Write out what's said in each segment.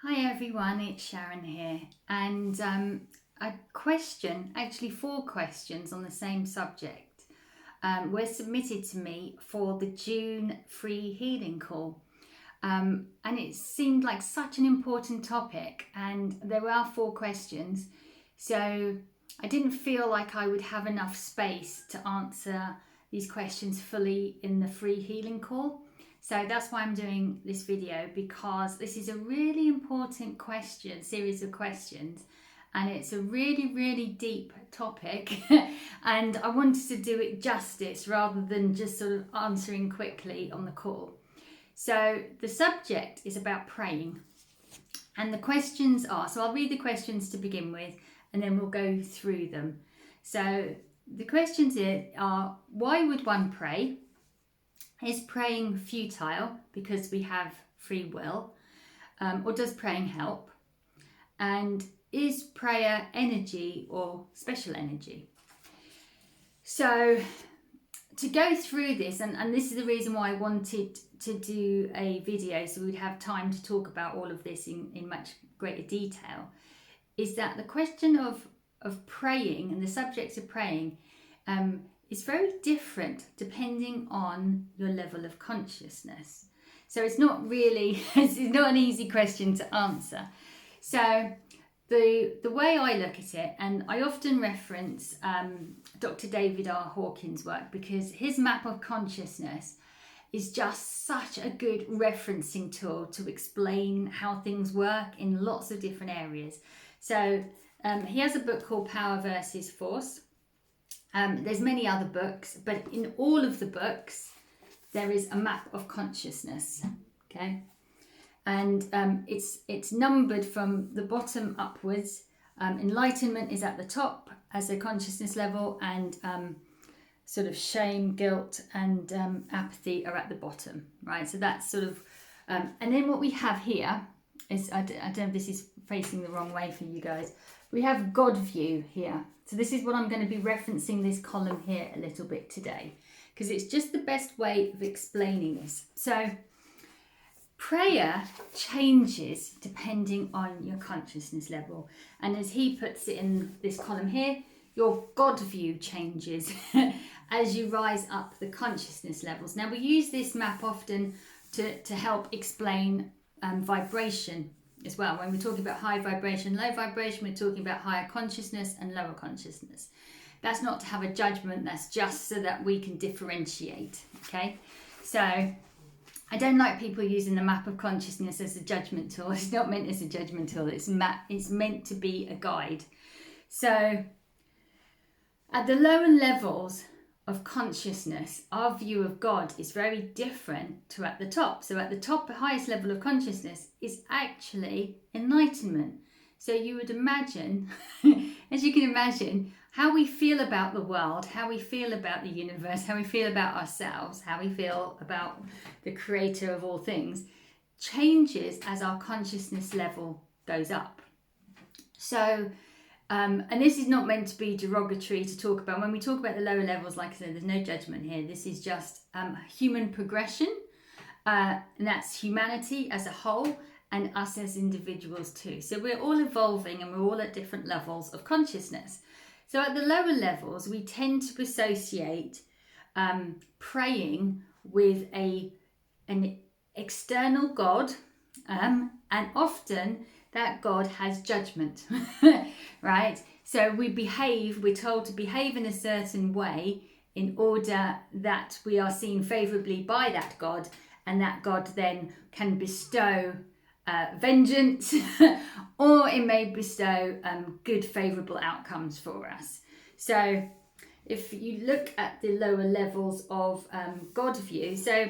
Hi everyone, it's Sharon here, and a question, actually 4 questions on the same subject, were submitted to me for the June free healing call. And it seemed like such an important topic, and there are 4 questions, so I didn't feel like I would have enough space to answer these questions fully in the free healing call. So that's why I'm doing this video, because this is a really important series of questions, and it's a really deep topic and I wanted to do it justice rather than just sort of answering quickly on the call. So the subject is about praying, and the questions are, so I'll read the questions to begin with and then we'll go through them. So the questions here are: why would one pray? Is praying futile because we have free will? Or does praying help? And is prayer energy or special energy? So to go through this, and this is the reason why I wanted to do a video, so we'd have time to talk about all of this in much greater detail, is that the question of praying and the subject of praying is very different depending on your level of consciousness. So it's not really, it's not an easy question to answer. So the way I look at it, and I often reference Dr. David R. Hawkins' work, because his map of consciousness is just such a good referencing tool to explain how things work in lots of different areas. So he has a book called Power versus Force. There's many other books, but in all of the books there is a map of consciousness, okay? And it's numbered from the bottom upwards. Enlightenment is at the top as a consciousness level, and sort of shame, guilt and apathy are at the bottom, right? So that's sort of, and then what we have here is, I don't know if this is facing the wrong way for you guys, we have God view here. So this is what I'm going to be referencing, this column here, a little bit today, because it's just the best way of explaining this. So prayer changes depending on your consciousness level. And as he puts it in this column here, your God view changes as you rise up the consciousness levels. Now we use this map often to help explain vibration as well. When we're talking about high vibration, low vibration, we're talking about higher consciousness and lower consciousness. That's not to have a judgment, that's just so that we can differentiate, okay? So I don't like people using the map of consciousness as a judgment tool. It's not meant as a judgment tool, it's meant to be a guide. So at the lower levels of consciousness, our view of God is very different to at the top. So at the top, the highest level of consciousness is actually enlightenment. So you would imagine, as you can imagine, how we feel about the world, how we feel about the universe, how we feel about ourselves, how we feel about the creator of all things, changes as our consciousness level goes up. So and this is not meant to be derogatory to talk about. When we talk about the lower levels, like I said, there's no judgment here. This is just human progression, and that's humanity as a whole and us as individuals too. So we're all evolving and we're all at different levels of consciousness. So at the lower levels, we tend to associate praying with an external God, and often that God has judgment, right? So we're told to behave in a certain way in order that we are seen favourably by that God, and that God then can bestow vengeance or it may bestow good favourable outcomes for us. So if you look at the lower levels of God view, so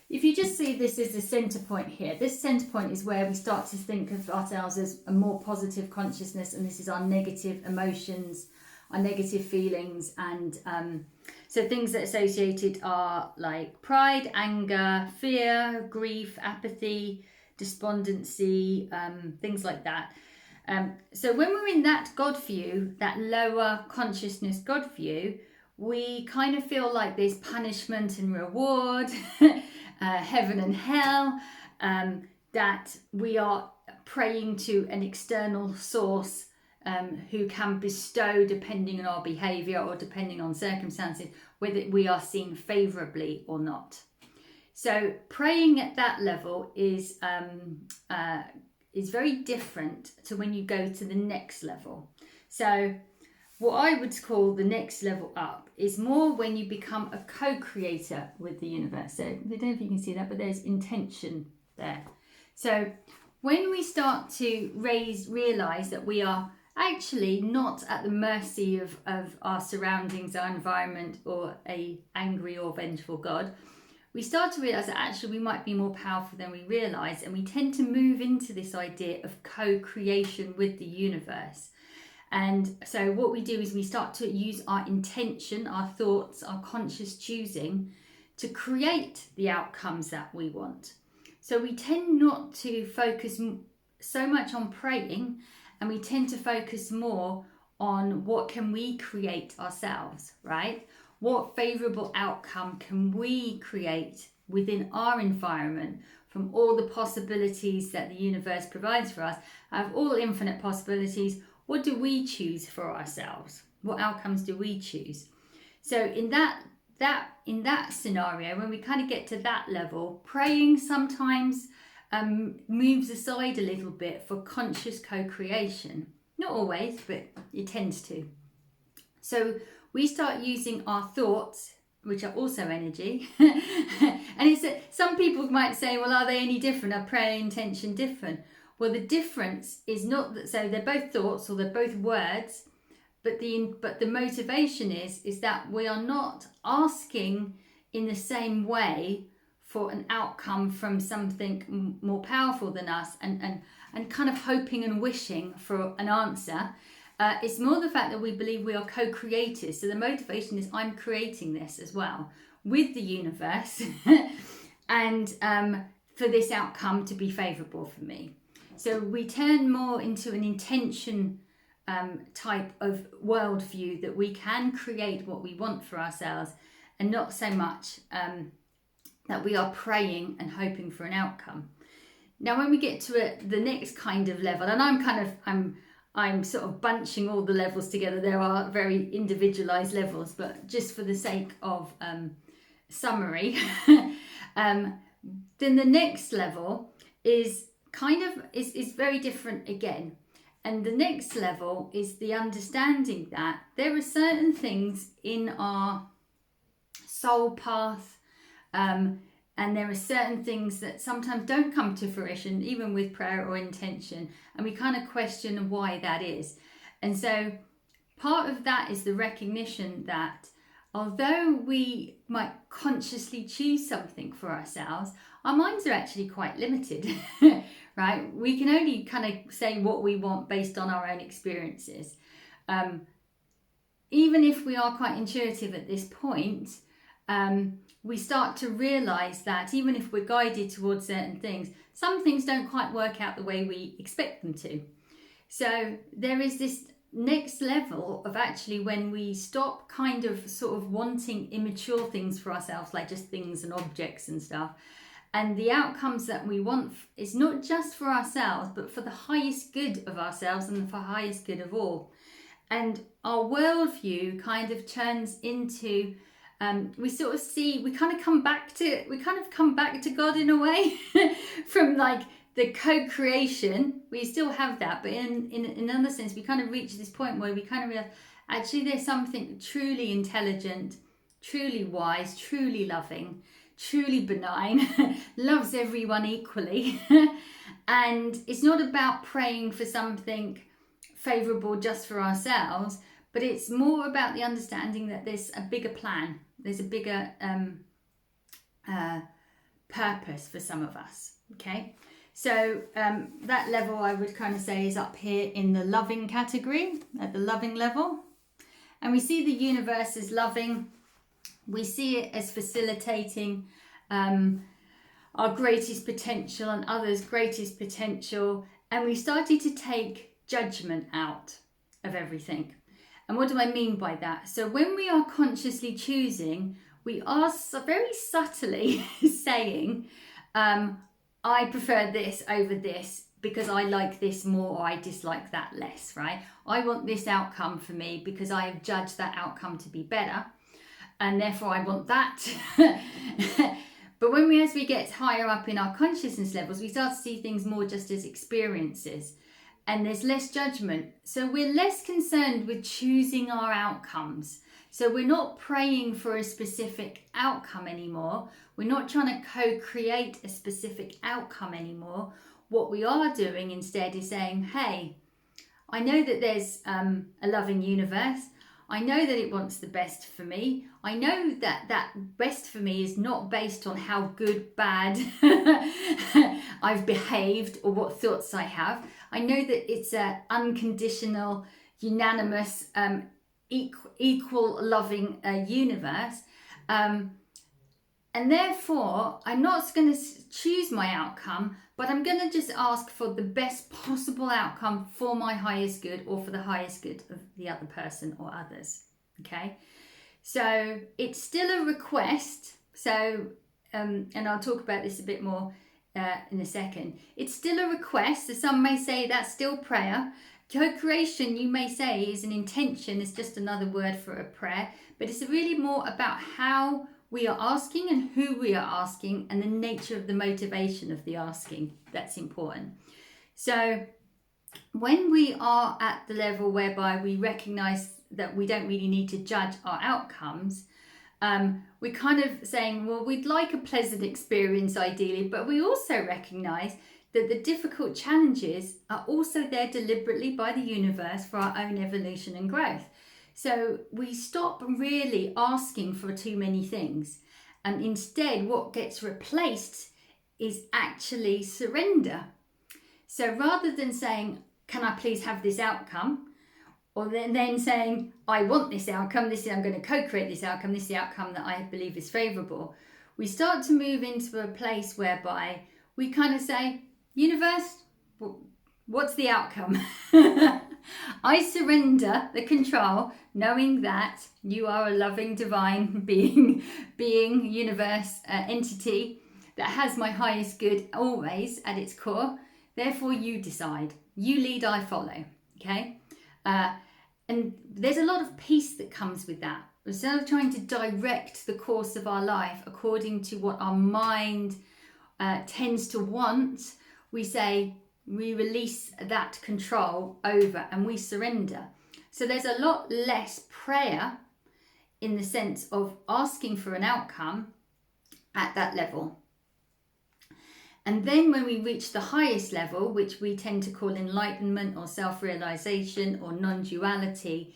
if you just see this as the centre point here, this centre point is where we start to think of ourselves as a more positive consciousness, and this is our negative emotions, our negative feelings, and so things that are associated are like pride, anger, fear, grief, apathy, despondency, things like that. So when we're in that God view, that lower consciousness God view, we kind of feel like there's punishment and reward, heaven and hell, that we are praying to an external source who can bestow, depending on our behaviour or depending on circumstances, whether we are seen favourably or not. So praying at that level is very different to when you go to the next level. So what I would call the next level up is more when you become a co-creator with the universe. So I don't know if you can see that, but there's intention there. So when we start to realise that we are actually not at the mercy of our surroundings, our environment, or a angry or vengeful God, we start to realise that actually we might be more powerful than we realise, and we tend to move into this idea of co-creation with the universe. And so what we do is we start to use our intention, our thoughts, our conscious choosing to create the outcomes that we want. So we tend not to focus so much on praying, and we tend to focus more on what can we create ourselves, right? What favourable outcome can we create within our environment from all the possibilities that the universe provides for us? Out of all infinite possibilities, what do we choose for ourselves? What outcomes do we choose? So in that scenario, when we kind of get to that level, praying sometimes moves aside a little bit for conscious co-creation. Not always, but it tends to. So we start using our thoughts, which are also energy. And some people might say, well, are they any different? Are prayer and intention different? Well, the difference is not that, so they're both thoughts or they're both words, but the motivation is that we are not asking in the same way for an outcome from something more powerful than us and kind of hoping and wishing for an answer. It's more the fact that we believe we are co-creators. So the motivation is I'm creating this as well with the universe and for this outcome to be favourable for me. So we turn more into an intention type of worldview that we can create what we want for ourselves, and not so much that we are praying and hoping for an outcome. Now, when we get to the next kind of level, and I'm sort of bunching all the levels together. There are very individualized levels, but just for the sake of summary, then the next level is very different again. And the next level is the understanding that there are certain things in our soul path, and there are certain things that sometimes don't come to fruition, even with prayer or intention, and we kind of question why that is. And so part of that is the recognition that although we might consciously choose something for ourselves, our minds are actually quite limited, right? We can only kind of say what we want based on our own experiences. Even if we are quite intuitive at this point, we start to realise that even if we're guided towards certain things, some things don't quite work out the way we expect them to. So there is this next level of actually when we stop kind of sort of wanting immature things for ourselves, like just things and objects and stuff. And the outcomes that we want is not just for ourselves, but for the highest good of ourselves and for highest good of all. And our worldview kind of turns into, we kind of come back to God in a way from like the co-creation. We still have that, but in another sense, we kind of reach this point where we kind of realize, actually there's something truly intelligent, truly wise, truly loving, truly benign, loves everyone equally. And it's not about praying for something favourable just for ourselves, but it's more about the understanding that there's a bigger plan, there's a bigger purpose for some of us. Okay, so that level I would kind of say is up here in the loving category, at the loving level. And we see the universe as loving. We see it as facilitating our greatest potential and others' greatest potential. And we started to take judgment out of everything. And what do I mean by that? So when we are consciously choosing, we are very subtly saying, I prefer this over this because I like this more or I dislike that less, right? I want this outcome for me because I have judged that outcome to be better, and therefore I want that. But as we get higher up in our consciousness levels, we start to see things more just as experiences, and there's less judgment. So we're less concerned with choosing our outcomes. So we're not praying for a specific outcome anymore. We're not trying to co-create a specific outcome anymore. What we are doing instead is saying, hey, I know that there's a loving universe. I know that it wants the best for me. I know that that best for me is not based on how good, bad I've behaved or what thoughts I have. I know that it's an unconditional, unanimous, equal loving universe. And therefore, I'm not going to choose my outcome, but I'm going to just ask for the best possible outcome for my highest good or for the highest good of the other person or others. Okay, so it's still a request. So, and I'll talk about this a bit more in a second. It's still a request. So some may say that's still prayer. Co-creation, you may say, is an intention. It's just another word for a prayer, but it's really more about how we are asking and who we are asking and the nature of the motivation of the asking. That's important. So when we are at the level whereby we recognize that we don't really need to judge our outcomes, we're kind of saying, well, we'd like a pleasant experience ideally, but we also recognize that the difficult challenges are also there deliberately by the universe for our own evolution and growth. So we stop really asking for too many things. And instead, what gets replaced is actually surrender. So rather than saying, can I please have this outcome? Or then saying, I want this outcome, I'm going to co-create this outcome, this is the outcome that I believe is favourable. We start to move into a place whereby we kind of say, universe, what's the outcome? I surrender the control, knowing that you are a loving, divine being, universe, entity that has my highest good always at its core. Therefore, you decide. You lead, I follow. Okay? And there's a lot of peace that comes with that. Instead of trying to direct the course of our life according to what our mind tends to want, we say, we release that control over and we surrender. So there's a lot less prayer in the sense of asking for an outcome at that level. And then when we reach the highest level, which we tend to call enlightenment or self-realization or non-duality,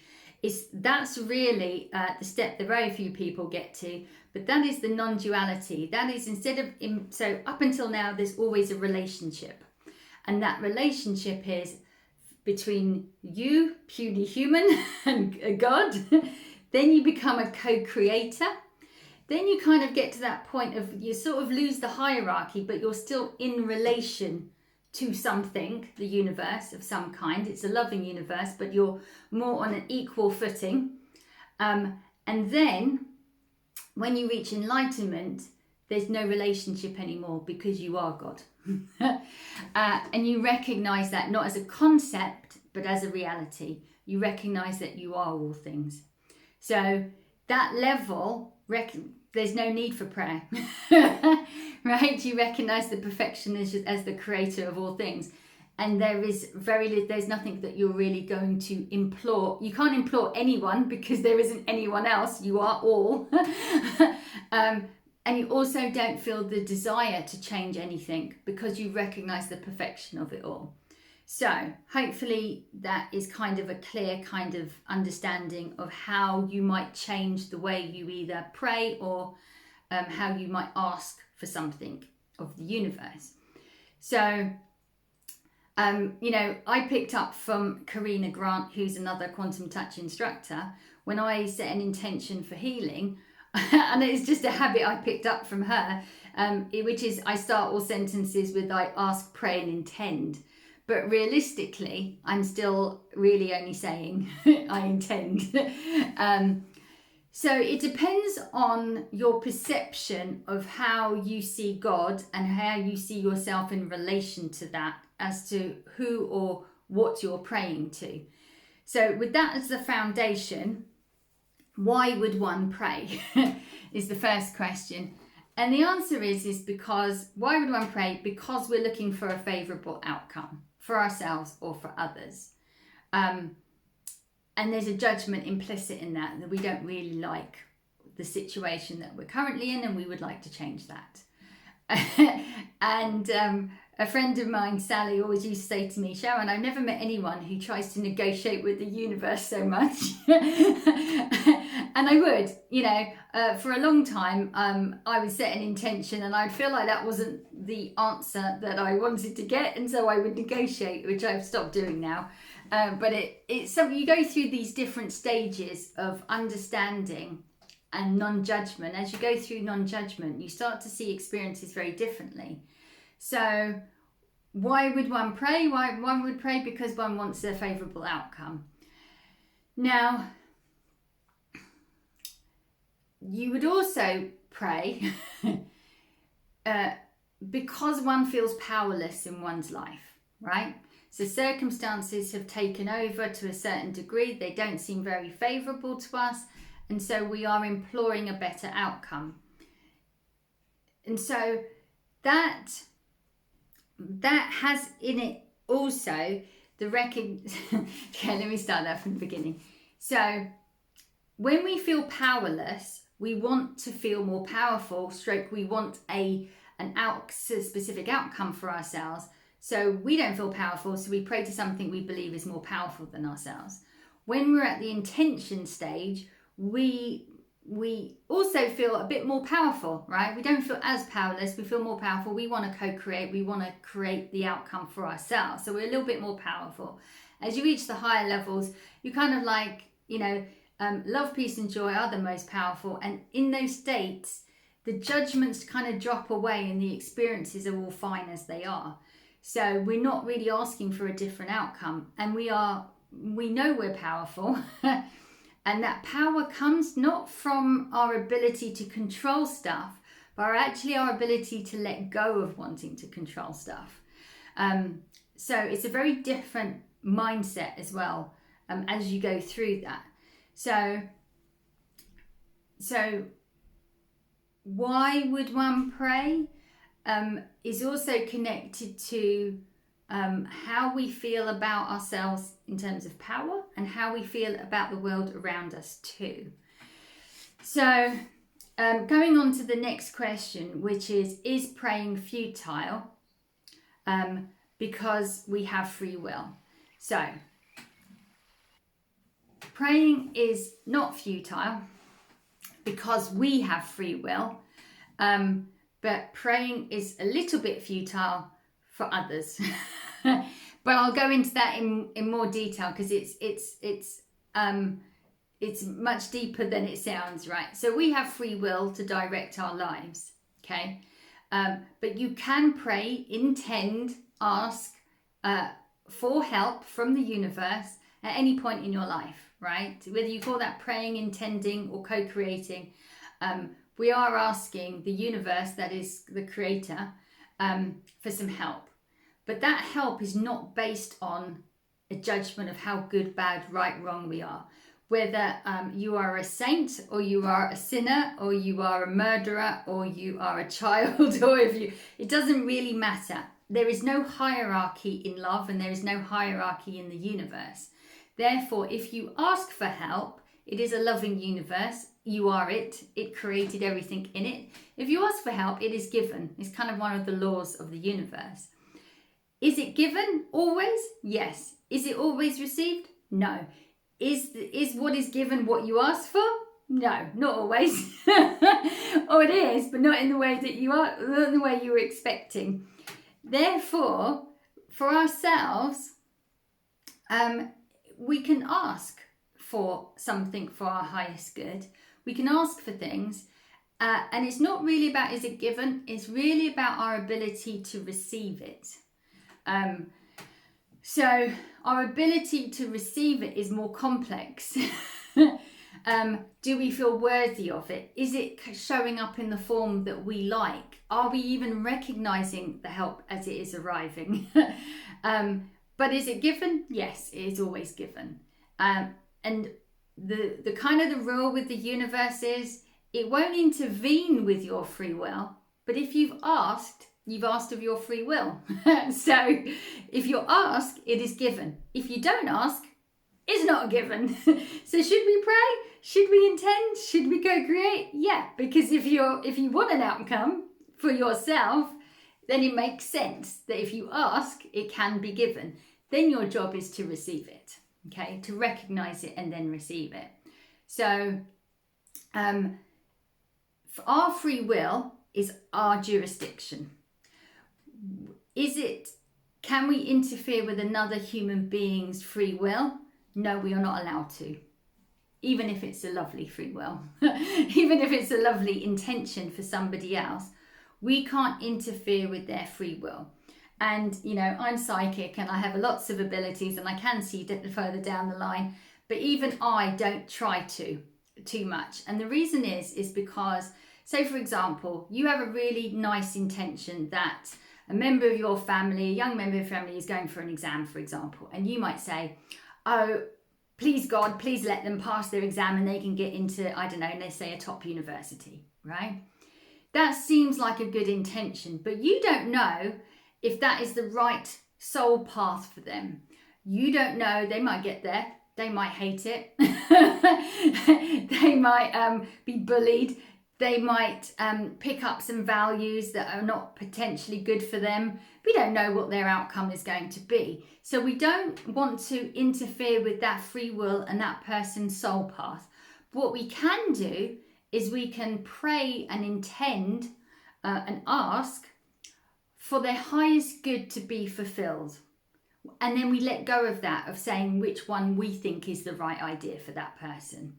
that's really the step that very few people get to. But that is the non-duality. That is so up until now, there's always a relationship. And that relationship is between you, puny human, and God. Then you become a co-creator. Then you kind of get to that point of you sort of lose the hierarchy, but you're still in relation to something, the universe of some kind. It's a loving universe, but you're more on an equal footing. And then when you reach enlightenment, there's no relationship anymore because you are God. And you recognize that not as a concept, but as a reality. You recognize that you are all things. So that level, there's no need for prayer, right? You recognize the perfection as the creator of all things. And there's nothing that you're really going to implore. You can't implore anyone because there isn't anyone else. You are all. And you also don't feel the desire to change anything because you recognize the perfection of it all. So hopefully that is kind of a clear kind of understanding of how you might change the way you either pray or how you might ask for something of the universe. So, I picked up from Karina Grant, who's another quantum touch instructor, when I set an intention for healing. And it's just a habit I picked up from her, which is I start all sentences with I ask, pray and intend. But realistically, I'm still really only saying I intend. So it depends on your perception of how you see God and how you see yourself in relation to that, as to who or what you're praying to. So with that as the foundation, why would one pray is the first question. And the answer is because, why would one pray? Because we're looking for a favourable outcome for ourselves or for others. And there's a judgment implicit in that we don't really like the situation that we're currently in and we would like to change that. And a friend of mine, Sally, always used to say to me, Sharon, I've never met anyone who tries to negotiate with the universe so much. And I would, for a long time, I would set an intention and I'd feel like that wasn't the answer that I wanted to get. And so I would negotiate, which I've stopped doing now. But it's something you go through these different stages of understanding and non-judgment. As you go through non-judgment, you start to see experiences very differently. So why would one pray? Why one would pray? Because one wants a favourable outcome. Now, you would also pray because one feels powerless in one's life, right? So circumstances have taken over to a certain degree. They don't seem very favourable to us. And so we are imploring a better outcome. And so that has in it also the okay, let me start that from the beginning. So when we feel powerless, we want to feel more powerful, we want a specific outcome for ourselves. So we don't feel powerful, so we pray to something we believe is more powerful than ourselves. When we're at the intention stage, we also feel a bit more powerful, right? We don't feel as powerless, we feel more powerful. We want to co-create, we want to create the outcome for ourselves. So we're a little bit more powerful. As you reach the higher levels, you kind of like, love, peace and joy are the most powerful. And in those states, the judgments kind of drop away and the experiences are all fine as they are. So we're not really asking for a different outcome, and we know we're powerful. And that power comes not from our ability to control stuff, but actually our ability to let go of wanting to control stuff. So it's a very different mindset as well, as you go through that. So why would one pray? Is also connected to how we feel about ourselves in terms of power and how we feel about the world around us too. So going on to the next question, which is praying futile because we have free will? So praying is not futile because we have free will. But praying is a little bit futile for others. But I'll go into that in more detail because it's much deeper than it sounds, right? So we have free will to direct our lives, okay? But you can pray, intend, ask for help from the universe at any point in your life, right? Whether you call that praying, intending, or co-creating, we are asking the universe, that is the creator, for some help. But that help is not based on a judgment of how good, bad, right, wrong we are. Whether you are a saint or you are a sinner or you are a murderer or you are a child it doesn't really matter. There is no hierarchy in love and there is no hierarchy in the universe. Therefore, if you ask for help, it is a loving universe. You are it. It created everything in it. If you ask for help, it is given. It's kind of one of the laws of the universe. Is it given always? Yes. Is it always received? No. Is what is given what you ask for? No, not always. Or it is, but not in the way that not in the way you were expecting. Therefore, for ourselves, we can ask for something for our highest good. We can ask for things, and it's not really about is it given, it's really about our ability to receive it. So our ability to receive it is more complex. Do we feel worthy of it? Is it showing up in the form that we like? Are we even recognizing the help as it is arriving? But is it given? Yes, it is always given. And the kind of the rule with the universe is it won't intervene with your free will, but if you've asked of your free will. So if you ask, it is given. If you don't ask, it's not given. So should we pray? Should we intend? Should we co-create? Yeah, because if you want an outcome for yourself, then it makes sense that if you ask, it can be given. Then your job is to receive it, okay? To recognize it and then receive it. So our free will is our jurisdiction. Can we interfere with another human being's free will? No, we are not allowed to. Even if it's a lovely free will, even if it's a lovely intention for somebody else, we can't interfere with their free will. And, I'm psychic and I have lots of abilities and I can see further down the line, but even I don't try too much. And the reason is because, say for example, you have a really nice intention that a member of your family, a young member of your family is going for an exam, for example, and you might say, oh, please God, please let them pass their exam and they can get into, I don't know, let's say a top university, right? That seems like a good intention, but you don't know if that is the right soul path for them. You don't know, they might get there, they might hate it, they might be bullied, they might pick up some values that are not potentially good for them. We don't know what their outcome is going to be. So we don't want to interfere with that free will and that person's soul path. But what we can do is we can pray and intend and ask for their highest good to be fulfilled. And then we let go of that, of saying which one we think is the right idea for that person.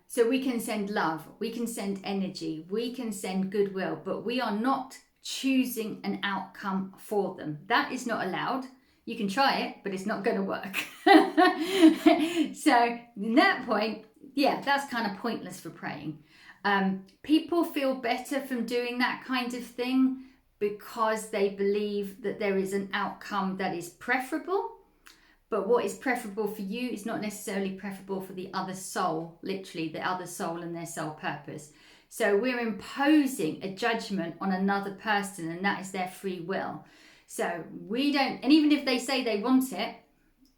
So we can send love, we can send energy, we can send goodwill, but we are not choosing an outcome for them. That is not allowed. You can try it, but it's not going to work. So in that point, yeah, that's kind of pointless for praying. People feel better from doing that kind of thing because they believe that there is an outcome that is preferable. But what is preferable for you is not necessarily preferable for the other soul, literally the other soul and their soul purpose. So we're imposing a judgment on another person, and that is their free will. So we don't, and even if they say they want it,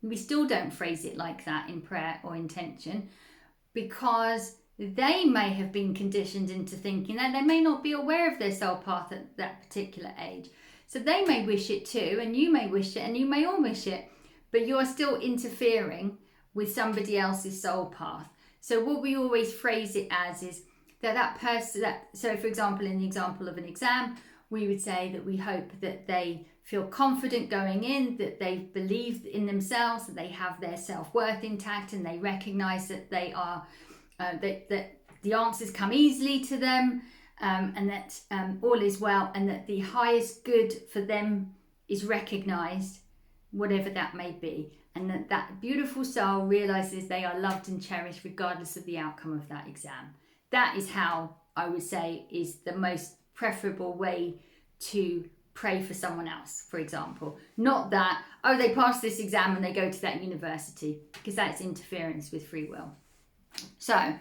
we still don't phrase it like that in prayer or intention, because they may have been conditioned into thinking that they may not be aware of their soul path at that particular age. So they may wish it too, and you may wish it, and you may all wish it. But you are still interfering with somebody else's soul path. So what we always phrase it as is that person, so for example, in the example of an exam, we would say that we hope that they feel confident going in, that they believe in themselves, that they have their self-worth intact, and they recognize that they are, that the answers come easily to them, and that all is well, and that the highest good for them is recognized, whatever that may be, and that beautiful soul realizes they are loved and cherished regardless of the outcome of that exam. That is how I would say is the most preferable way to pray for someone else, for example. Not that, oh, they passed this exam and they go to that university, because that's interference with free will. So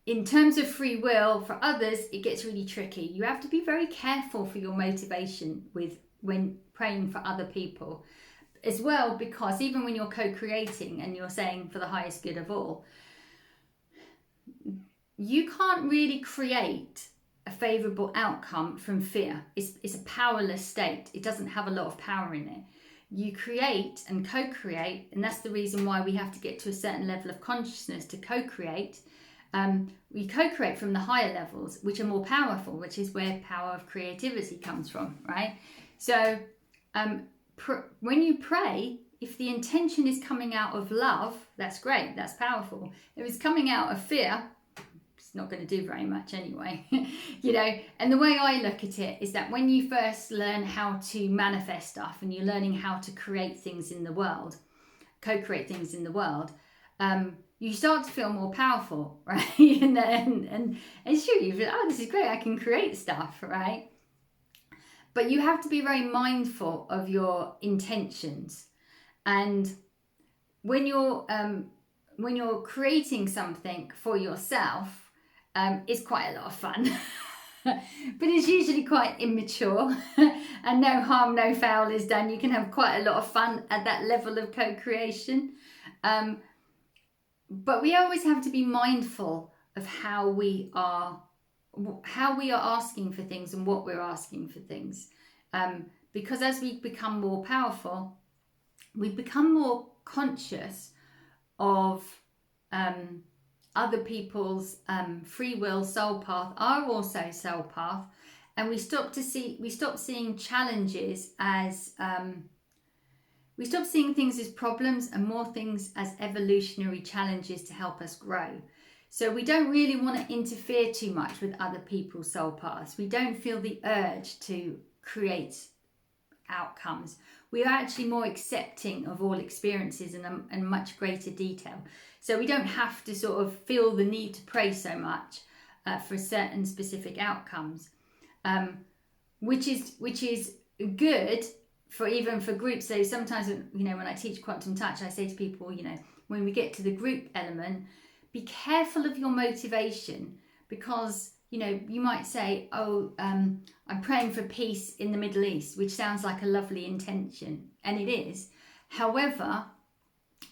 in terms of free will for others, it gets really tricky. You have to be very careful for your motivation when praying for other people as well, because even when you're co-creating and you're saying for the highest good of all, you can't really create a favourable outcome from fear. It's a powerless state. It doesn't have a lot of power in it. You create and co-create, and that's the reason why we have to get to a certain level of consciousness to co-create. We co-create from the higher levels, which are more powerful, which is where power of creativity comes from, right? So when you pray, if the intention is coming out of love, that's great, that's powerful. If it's coming out of fear, it's not going to do very much anyway. And the way I look at it is that when you first learn how to manifest stuff and you're learning how to create things in the world, co-create things in the world, you start to feel more powerful, right? and sure, you feel, oh, this is great, I can create stuff, right? But you have to be very mindful of your intentions. And when you're creating something for yourself, it's quite a lot of fun. But it's usually quite immature and no harm, no foul is done. You can have quite a lot of fun at that level of co-creation. But we always have to be mindful of how we are asking for things and what we're asking for things. Because as we become more powerful, we become more conscious of other people's free will, soul path, are also soul path, and we stop seeing challenges as we stop seeing things as problems and more things as evolutionary challenges to help us grow. So we don't really want to interfere too much with other people's soul paths. We don't feel the urge to create outcomes. We are actually more accepting of all experiences in much greater detail. So we don't have to sort of feel the need to pray so much for certain specific outcomes, which is good for even for groups. So sometimes, when I teach quantum touch, I say to people, when we get to the group element, be careful of your motivation, because you might say, I'm praying for peace in the Middle East, which sounds like a lovely intention, and it is. However,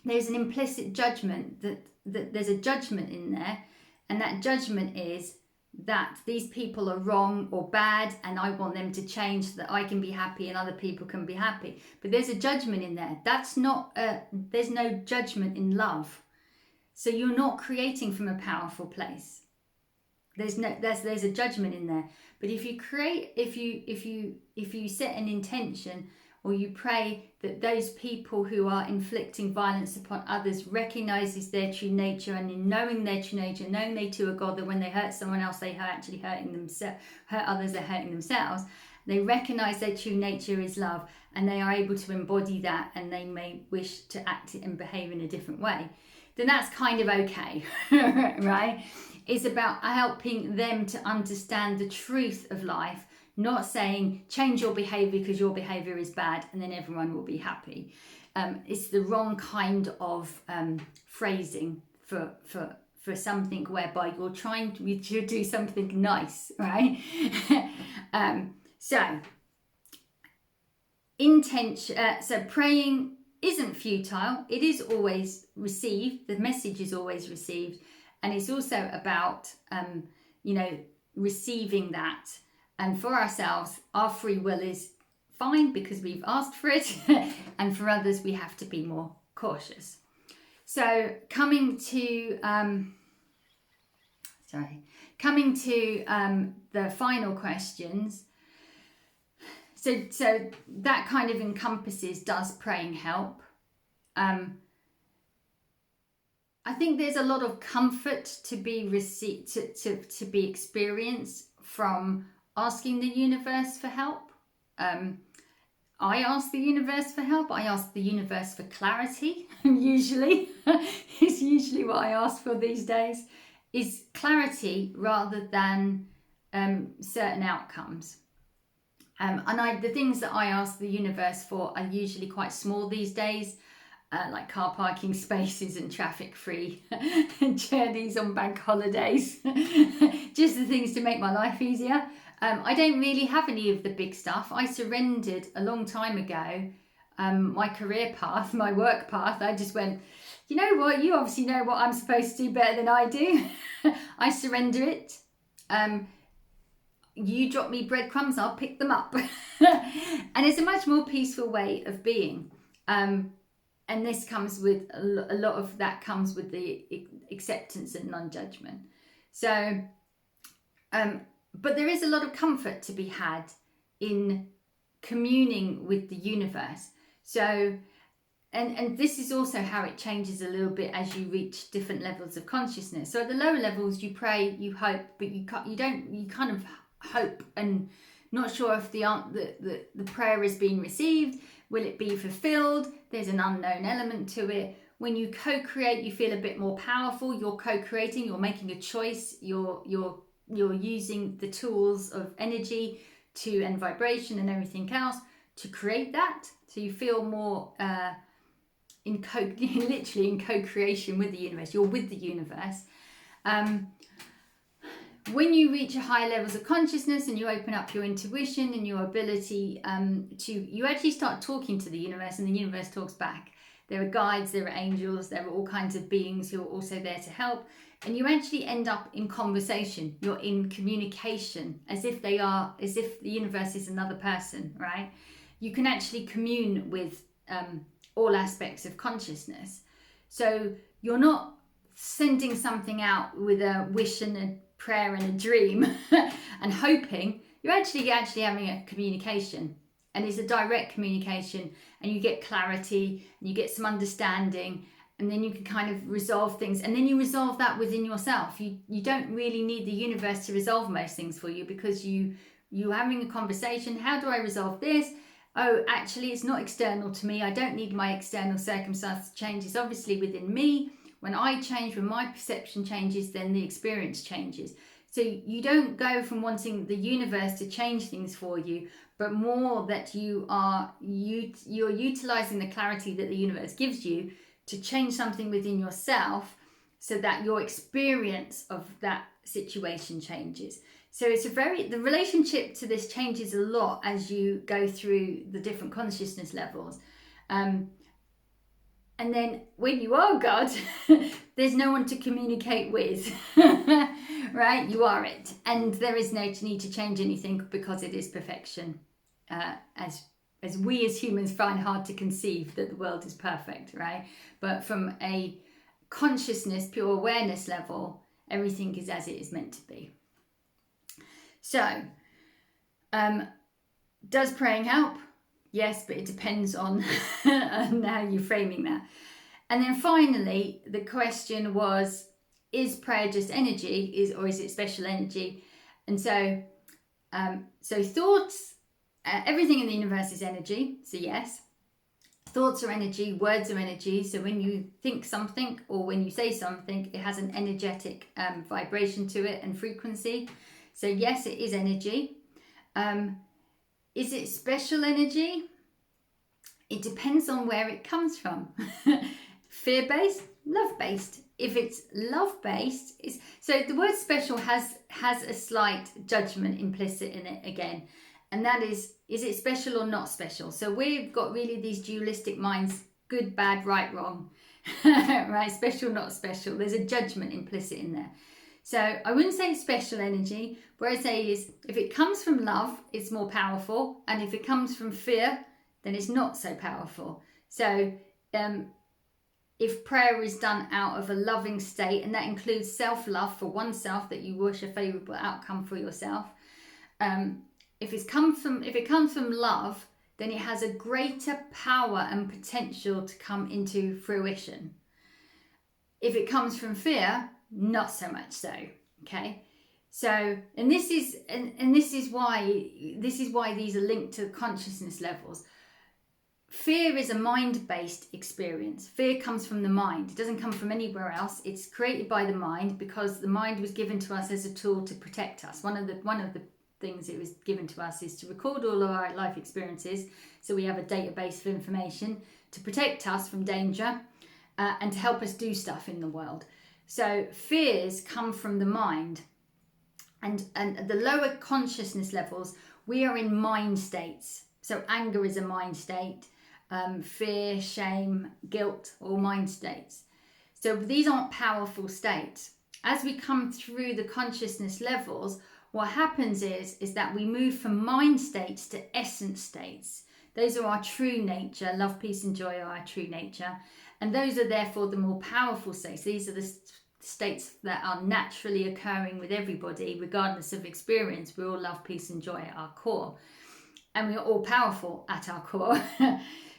there's an implicit judgment that there's a judgment in there, and that judgment is that these people are wrong or bad, and I want them to change so that I can be happy and other people can be happy. But there's a judgment in there. That's not. There's no judgment in love. So you're not creating from a powerful place. There's a judgment in there. But if you set an intention, or you pray that those people who are inflicting violence upon others recognizes their true nature, and in knowing their true nature, knowing they too are God, that when they hurt someone else, they are actually hurting themselves, hurt others, they're hurting themselves. They recognize their true nature is love, and they are able to embody that, and they may wish to act and behave in a different way. Then that's kind of okay, right? It's about helping them to understand the truth of life, not saying change your behavior because your behavior is bad and then everyone will be happy. It's the wrong kind of phrasing for something whereby you're trying to do something nice, right? So praying isn't futile. It is always received. The message is always received. And it's also about, receiving that. And for ourselves, our free will is fine because we've asked for it. And for others, we have to be more cautious. So coming to the final questions. So that kind of encompasses, does praying help? I think there's a lot of comfort to be received, to be experienced from asking the universe for help. I ask the universe for help. I ask the universe for clarity. Usually, it's usually what I ask for these days, is clarity rather than certain outcomes. And the things that I ask the universe for are usually quite small these days, like car parking spaces and traffic-free journeys on bank holidays. Just the things to make my life easier. I don't really have any of the big stuff. I surrendered a long time ago, my career path, my work path. I just went, you know what, you obviously know what I'm supposed to do better than I do. I surrender it. You drop me breadcrumbs, I'll pick them up. And it's a much more peaceful way of being. And this comes with a lot of that comes with the acceptance and non-judgment. So, but there is a lot of comfort to be had in communing with the universe. So, and this is also how it changes a little bit as you reach different levels of consciousness. So at the lower levels, you pray, you hope, but you kind of hope and not sure if the prayer is being received. Will it be fulfilled? There's an unknown element to it. when you co-create, you feel a bit more powerful. You're co-creating, you're making a choice, you're using the tools of energy and vibration and everything else to create that. So you feel more literally in co-creation with the universe. You're with the universe. When you reach a high levels of consciousness and you open up your intuition and your ability you actually start talking to the universe, and the universe talks back. There are guides, there are angels, there are all kinds of beings who are also there to help. And you actually end up in conversation. You're in communication as if the universe is another person, right? You can actually commune with all aspects of consciousness. So you're not sending something out with a wish and a prayer and a dream and hoping. You're actually having a communication, and it's a direct communication, and you get clarity and you get some understanding, and then you can kind of resolve things, and then you resolve that within yourself. You don't really need the universe to resolve most things for you, because you're having a conversation. How do I resolve this? Oh, actually it's not external to me. I don't need my external circumstance to change. It's obviously within me. When I change, when my perception changes, then the experience changes. So you don't go from wanting the universe to change things for you, but more that you're utilizing the clarity that the universe gives you to change something within yourself, so that your experience of that situation changes. So the relationship to this changes a lot as you go through the different consciousness levels. And then when you are God, there's no one to communicate with, right? You are it. And there is no need to change anything, because it is perfection. As we as humans find hard to conceive that the world is perfect, right? But from a consciousness, pure awareness level, everything is as it is meant to be. So, does praying help? Yes, but it depends on how you're framing that. And then finally, the question was, is prayer just energy, or is it special energy? And so thoughts, everything in the universe is energy. So yes, thoughts are energy, words are energy. So when you think something or when you say something, it has an energetic vibration to it and frequency. So yes, it is energy. Is it special energy? It depends on where it comes from. Fear-based, love-based. If it's love-based, so the word special has a slight judgment implicit in it again. And that is it special or not special? So we've got really these dualistic minds, good, bad, right, wrong. Right, special, not special. There's a judgment implicit in there. So I wouldn't say special energy. What I say is, if it comes from love, it's more powerful. And if it comes from fear, then it's not so powerful. So if prayer is done out of a loving state, and that includes self-love for oneself, that you wish a favourable outcome for yourself. If it comes from love, then it has a greater power and potential to come into fruition. If it comes from fear, not so much so. Okay. So, and this is why these are linked to consciousness levels. Fear is a mind-based experience. Fear comes from the mind. It doesn't come from anywhere else. It's created by the mind, because the mind was given to us as a tool to protect us. One of the things it was given to us is to record all of our life experiences, so we have a database of information to protect us from danger and to help us do stuff in the world. So fears come from the mind, and at the lower consciousness levels, we are in mind states. So anger is a mind state, fear, shame, guilt, all mind states. So these aren't powerful states. As we come through the consciousness levels, what happens is that we move from mind states to essence states. Those are our true nature. Love, peace and joy are our true nature. And those are therefore the more powerful states. These are the states that are naturally occurring with everybody, regardless of experience. We all love, peace and joy at our core. And we are all powerful at our core.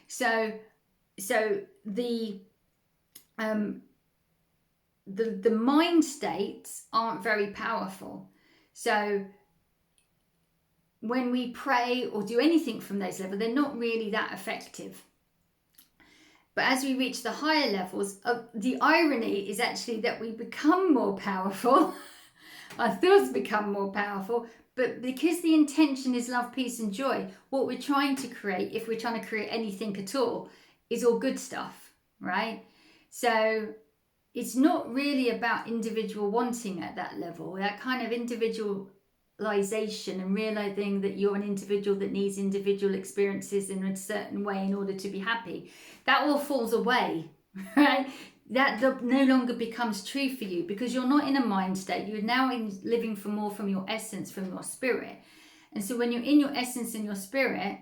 So the mind states aren't very powerful. So when we pray or do anything from those levels, they're not really that effective. But as we reach the higher levels, the irony is actually that we become more powerful. Our thoughts become more powerful. But because the intention is love, peace and joy, what we're trying to create, if we're trying to create anything at all, is all good stuff, right? So it's not really about individual wanting at that level. That kind of individualization and realizing that you're an individual that needs individual experiences in a certain way in order to be happy, that all falls away, right? That no longer becomes true for you, because you're not in a mind state. You're now living for more from your essence, from your spirit. And so when you're in your essence and your spirit,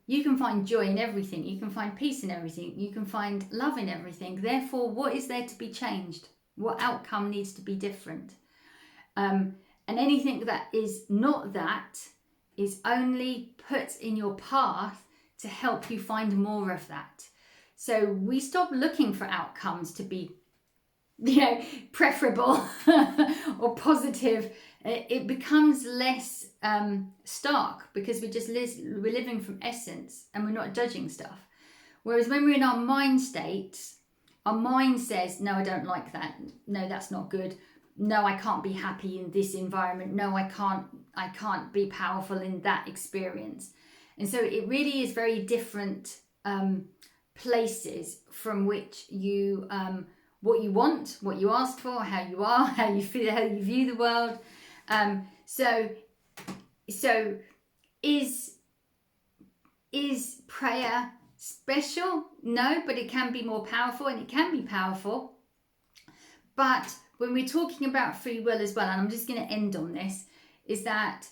you can find joy in everything. You can find peace in everything. You can find love in everything. Therefore, what is there to be changed? What outcome needs to be different? And anything that is not that is only put in your path to help you find more of that. So we stop looking for outcomes to be, preferable or positive. It becomes less stark, because we're living from essence and we're not judging stuff. Whereas when we're in our mind state, our mind says, no, I don't like that. No, that's not good. No, I can't be happy in this environment. No, I can't be powerful in that experience. And so it really is very different places from which you what you want, what you asked for, how you are, how you feel, how you view the world. So is prayer special? No, but it can be more powerful, and it can be powerful. But when we're talking about free will as well, and I'm just going to end on this, is that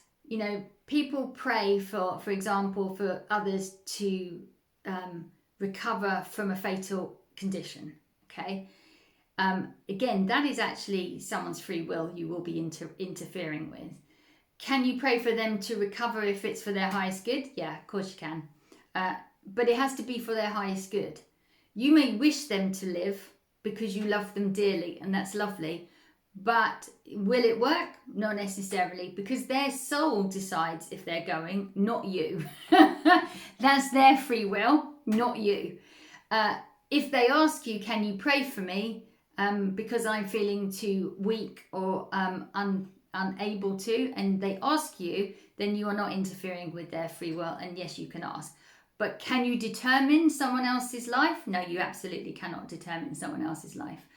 people pray for example, for others to recover from a fatal condition. Okay. Again, that is actually someone's free will you will be interfering with. Can you pray for them to recover if it's for their highest good? Yeah, of course you can. But it has to be for their highest good. You may wish them to live because you love them dearly, and that's lovely. But will it work? Not necessarily, because their soul decides if they're going, not you. That's their free will, not you. If they ask you, can you pray for me? Because I'm feeling too weak or unable to, and they ask you, then you are not interfering with their free will. And yes, you can ask. But can you determine someone else's life? No, you absolutely cannot determine someone else's life.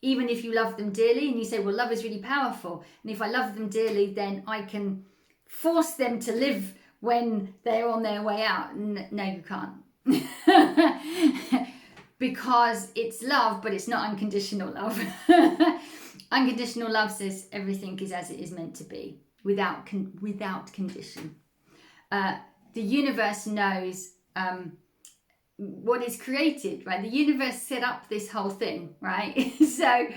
Even if you love them dearly and you say, well, love is really powerful. And if I love them dearly, then I can force them to live when they're on their way out. No, you can't. Because it's love, but it's not unconditional love. Unconditional love says everything is as it is meant to be, without condition. The universe knows what is created, right? The universe set up this whole thing, right? So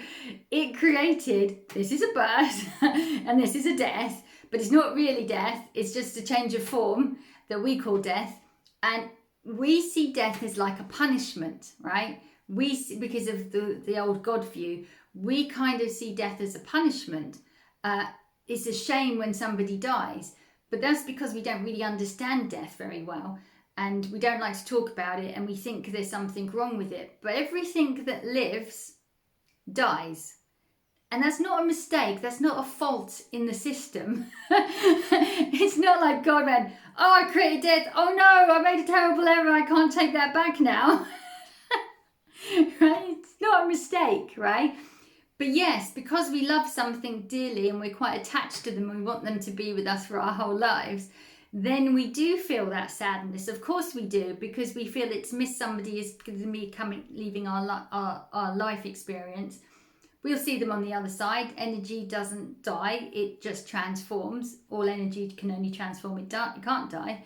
it created, this is a birth and this is a death, but it's not really death. It's just a change of form that we call death. And we see death as like a punishment, right? We see, because of the old God view, we kind of see death as a punishment. It's a shame when somebody dies, but that's because we don't really understand death very well. And we don't like to talk about it, and we think there's something wrong with it. But everything that lives dies. And that's not a mistake. That's not a fault in the system. It's not like God went, oh, I created death. Oh no, I made a terrible error. I can't take that back now. Right? It's not a mistake, right? But yes, because we love something dearly and we're quite attached to them and we want them to be with us for our whole lives, then we do feel that sadness. Of course we do, because we feel it's missed somebody, is leaving our life experience. We'll see them on the other side. Energy doesn't die, it just transforms. All energy can only transform, it can't die.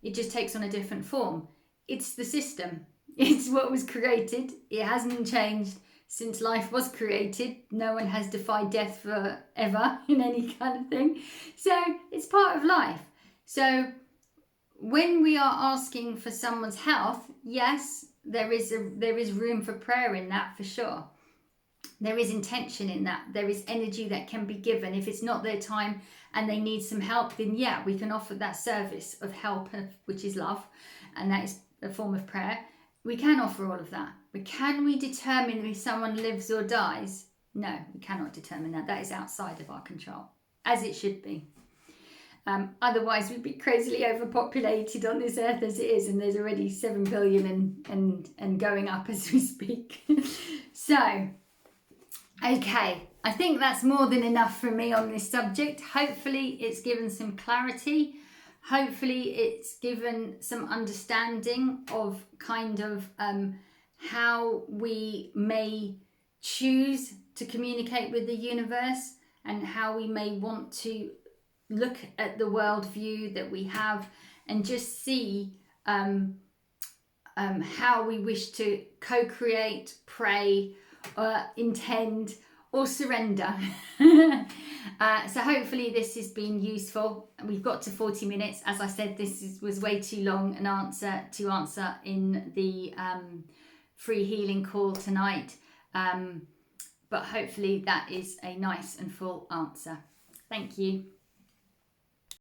It just takes on a different form. It's the system. It's what was created. It hasn't changed since life was created. No one has defied death forever in any kind of thing. So it's part of life. So when we are asking for someone's health, yes, there is room for prayer in that, for sure. There is intention in that. There is energy that can be given. If it's not their time and they need some help, then yeah, we can offer that service of help, which is love. And that is a form of prayer. We can offer all of that. But can we determine if someone lives or dies? No, we cannot determine that. That is outside of our control, as it should be. Otherwise, we'd be crazily overpopulated on this earth as it is, and there's already 7 billion and going up as we speak. So, okay, I think that's more than enough for me on this subject. Hopefully, it's given some clarity. Hopefully, it's given some understanding of kind of how we may choose to communicate with the universe, and how we may want to look at the worldview that we have, and just see how we wish to co-create, pray, intend, or surrender. So hopefully this has been useful. We've got to 40 minutes. As I said, was way too long an answer to answer in the free healing call tonight. But hopefully that is a nice and full answer. Thank you.